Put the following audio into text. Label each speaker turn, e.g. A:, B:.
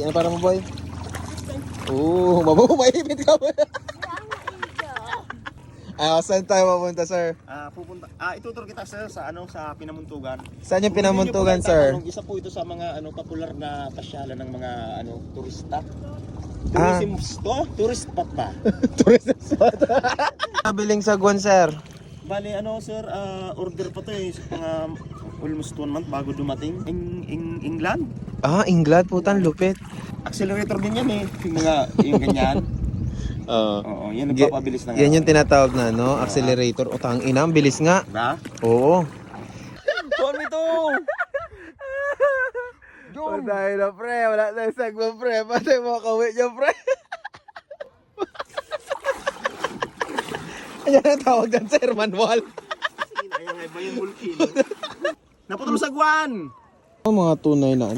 A: Ano para mo, boy? Oo, mabumaipit ka ba? Saan tayo mapunta, sir?
B: Ituturo kita sir sa sa Pinamuntugan.
A: Saan yung
B: Kung hindi niyo po
A: Pinamuntugan,
B: nagtatanong,
A: sir?
B: isa po ito sa mga popular na pasyalan ng mga turista.
A: Ah.
B: Tourism to? Tourist spot ba?
A: Tourist spot. Nabiling sagwan, sir.
B: Bali sir, order pa to mga almost 1 month bago dumating. England.
A: England, putang lupit.
B: Accelerator din yan yung ganyan. Oo, yan nagpapabilis ng
A: Yan yung tinatawag na accelerator. O tang ina, ang bilis nga.
B: Ba?
A: Oo.
B: Tuwan mo ito!
A: Wala tayo na, pre. Wala tayo sagwa, pre. Patay mo kawit niya, pre. Yan ang tawag ng sir, manual.
B: Ayan nga ba yung volcano? Naputol sa sagwan!
A: Mga tunay na